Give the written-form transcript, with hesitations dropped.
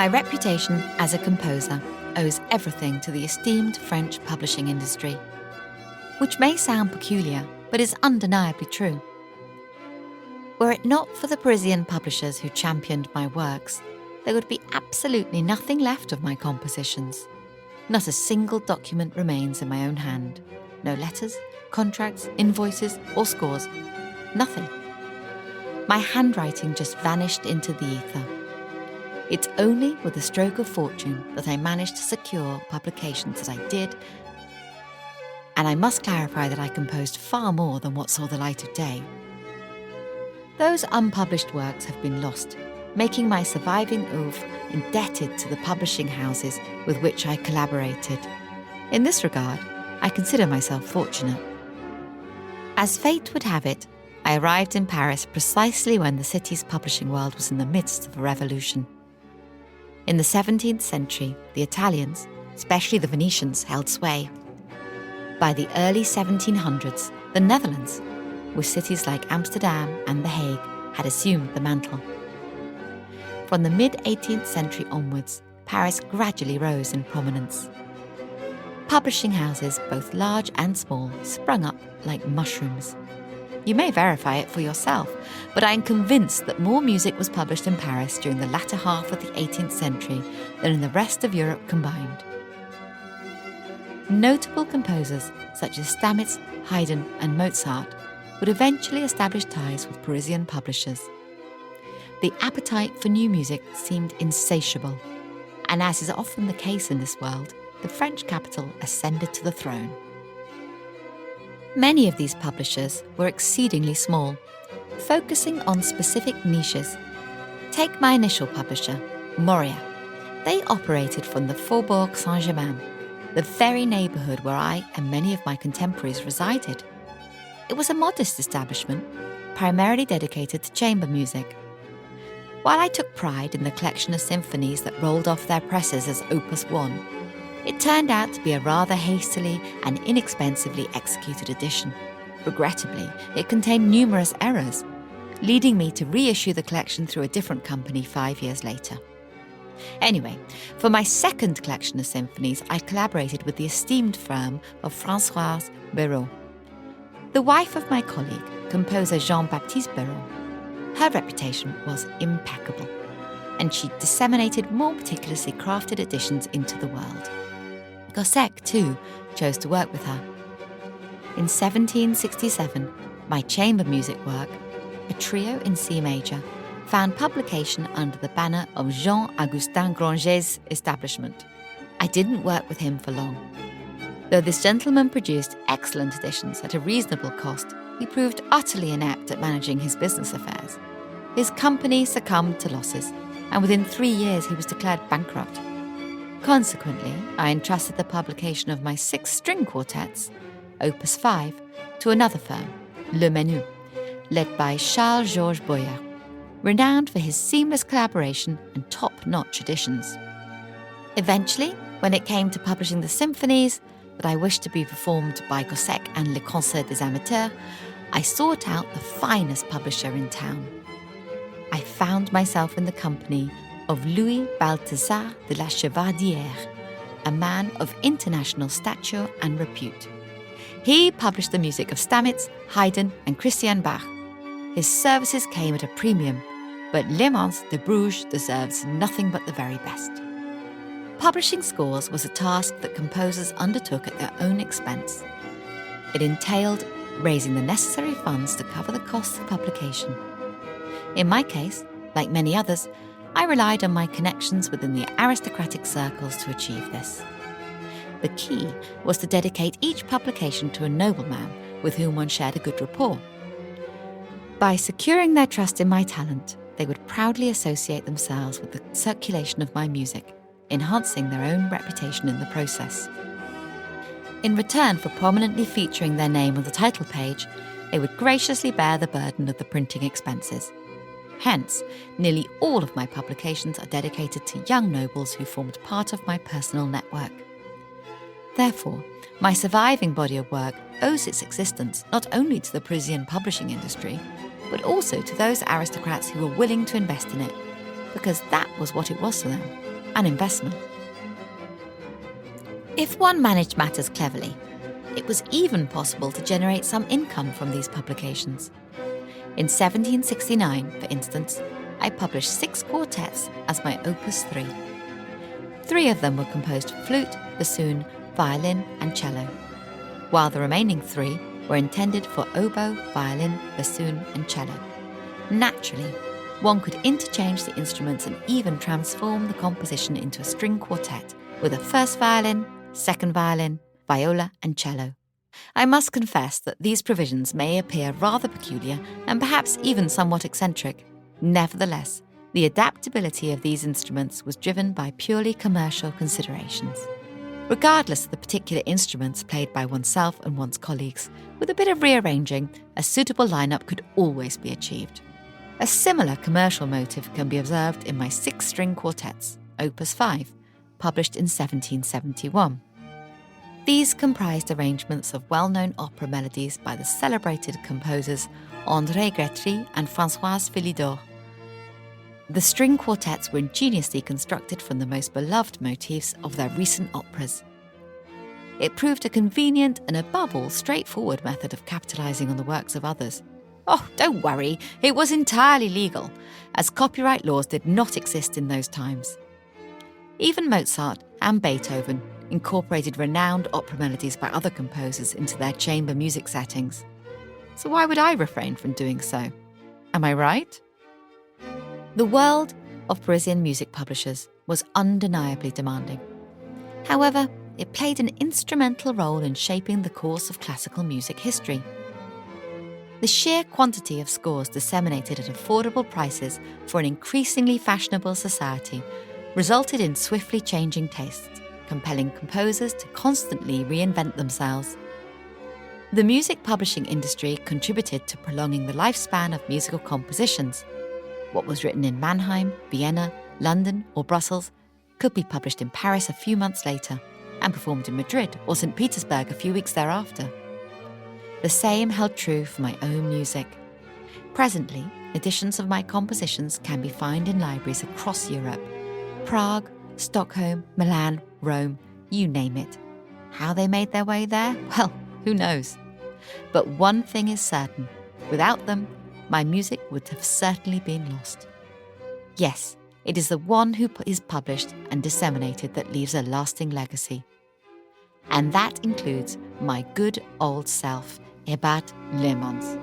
My reputation as a composer owes everything to the esteemed French publishing industry, which may sound peculiar, but is undeniably true. Were it not for the Parisian publishers who championed my works, there would be absolutely nothing left of my compositions. Not a single document remains in my own hand. No letters, contracts, invoices, or scores. Nothing. My handwriting just vanished into the ether. It's only with a stroke of fortune that I managed to secure publications that I did, and I must clarify that I composed far more than what saw the light of day. Those unpublished works have been lost, making my surviving oeuvre indebted to the publishing houses with which I collaborated. In this regard, I consider myself fortunate. As fate would have it, I arrived in Paris precisely when the city's publishing world was in the midst of a revolution. In the 17th century, the Italians, especially the Venetians, held sway. By the early 1700s, the Netherlands, with cities like Amsterdam and The Hague, had assumed the mantle. From the mid-18th century onwards, Paris gradually rose in prominence. Publishing houses, both large and small, sprung up like mushrooms. You may verify it for yourself, but I am convinced that more music was published in Paris during the latter half of the 18th century than in the rest of Europe combined. Notable composers such as Stamitz, Haydn, and Mozart would eventually establish ties with Parisian publishers. The appetite for new music seemed insatiable, and as is often the case in this world, the French capital ascended to the throne. Many of these publishers were exceedingly small, focusing on specific niches. Take my initial publisher, Moria. They operated from the Faubourg Saint-Germain, the very neighbourhood where I and many of my contemporaries resided. It was a modest establishment, primarily dedicated to chamber music. While I took pride in the collection of symphonies that rolled off their presses as Opus 1, it turned out to be a rather hastily and inexpensively executed edition. Regrettably, it contained numerous errors, leading me to reissue the collection through a different company 5 years later. Anyway, for my second collection of symphonies, I collaborated with the esteemed firm of Françoise Béraud, the wife of my colleague, composer Jean-Baptiste Béraud. Her reputation was impeccable, and she disseminated more meticulously crafted editions into the world. Gossec, too, chose to work with her. In 1767, my chamber music work, a trio in C major, found publication under the banner of Jean-Augustin Granger's establishment. I didn't work with him for long. Though this gentleman produced excellent editions at a reasonable cost, he proved utterly inept at managing his business affairs. His company succumbed to losses, and within 3 years he was declared bankrupt. Consequently, I entrusted the publication of my 6 string quartets, Opus 5, to another firm, Le Menu, led by Charles-Georges Boyer, renowned for his seamless collaboration and top-notch editions. Eventually, when it came to publishing the symphonies that I wished to be performed by Gossec and Le Concert des Amateurs, I sought out the finest publisher in town. I found myself in the company of Louis Balthazar de la Chevardière, a man of international stature and repute. He published the music of Stamitz, Haydn, and Christian Bach. His services came at a premium, but Leemans de Bruges deserves nothing but the very best. Publishing scores was a task that composers undertook at their own expense. It entailed raising the necessary funds to cover the costs of publication. In my case, like many others, I relied on my connections within the aristocratic circles to achieve this. The key was to dedicate each publication to a nobleman with whom one shared a good rapport. By securing their trust in my talent, they would proudly associate themselves with the circulation of my music, enhancing their own reputation in the process. In return for prominently featuring their name on the title page, they would graciously bear the burden of the printing expenses. Hence, nearly all of my publications are dedicated to young nobles who formed part of my personal network. Therefore, my surviving body of work owes its existence not only to the Parisian publishing industry, but also to those aristocrats who were willing to invest in it, because that was what it was to them, an investment. If one managed matters cleverly, it was even possible to generate some income from these publications. In 1769, for instance, I published 6 quartets as my opus 3. 3 of them were composed for flute, bassoon, violin and cello, while the remaining 3 were intended for oboe, violin, bassoon and cello. Naturally, one could interchange the instruments and even transform the composition into a string quartet with a first violin, second violin, viola and cello. I must confess that these provisions may appear rather peculiar and perhaps even somewhat eccentric. Nevertheless, the adaptability of these instruments was driven by purely commercial considerations. Regardless of the particular instruments played by oneself and one's colleagues, with a bit of rearranging, a suitable lineup could always be achieved. A similar commercial motive can be observed in my 6-string quartets, Opus 5, published in 1771. These comprised arrangements of well-known opera melodies by the celebrated composers André Grétry and Françoise Philidor. The string quartets were ingeniously constructed from the most beloved motifs of their recent operas. It proved a convenient and above all straightforward method of capitalising on the works of others. Oh, don't worry, it was entirely legal, as copyright laws did not exist in those times. Even Mozart and Beethoven incorporated renowned opera melodies by other composers into their chamber music settings. So why would I refrain from doing so? Am I right? The world of Parisian music publishers was undeniably demanding. However, it played an instrumental role in shaping the course of classical music history. The sheer quantity of scores disseminated at affordable prices for an increasingly fashionable society resulted in swiftly changing tastes, compelling composers to constantly reinvent themselves. The music publishing industry contributed to prolonging the lifespan of musical compositions. What was written in Mannheim, Vienna, London or Brussels could be published in Paris a few months later and performed in Madrid or St. Petersburg a few weeks thereafter. The same held true for my own music. Presently, editions of my compositions can be found in libraries across Europe. Prague, Stockholm, Milan, Rome, you name it. How they made their way there? Well, who knows? But one thing is certain. Without them, my music would have certainly been lost. Yes, it is the one who is published and disseminated that leaves a lasting legacy. And that includes my good old self, Hébert Leemans.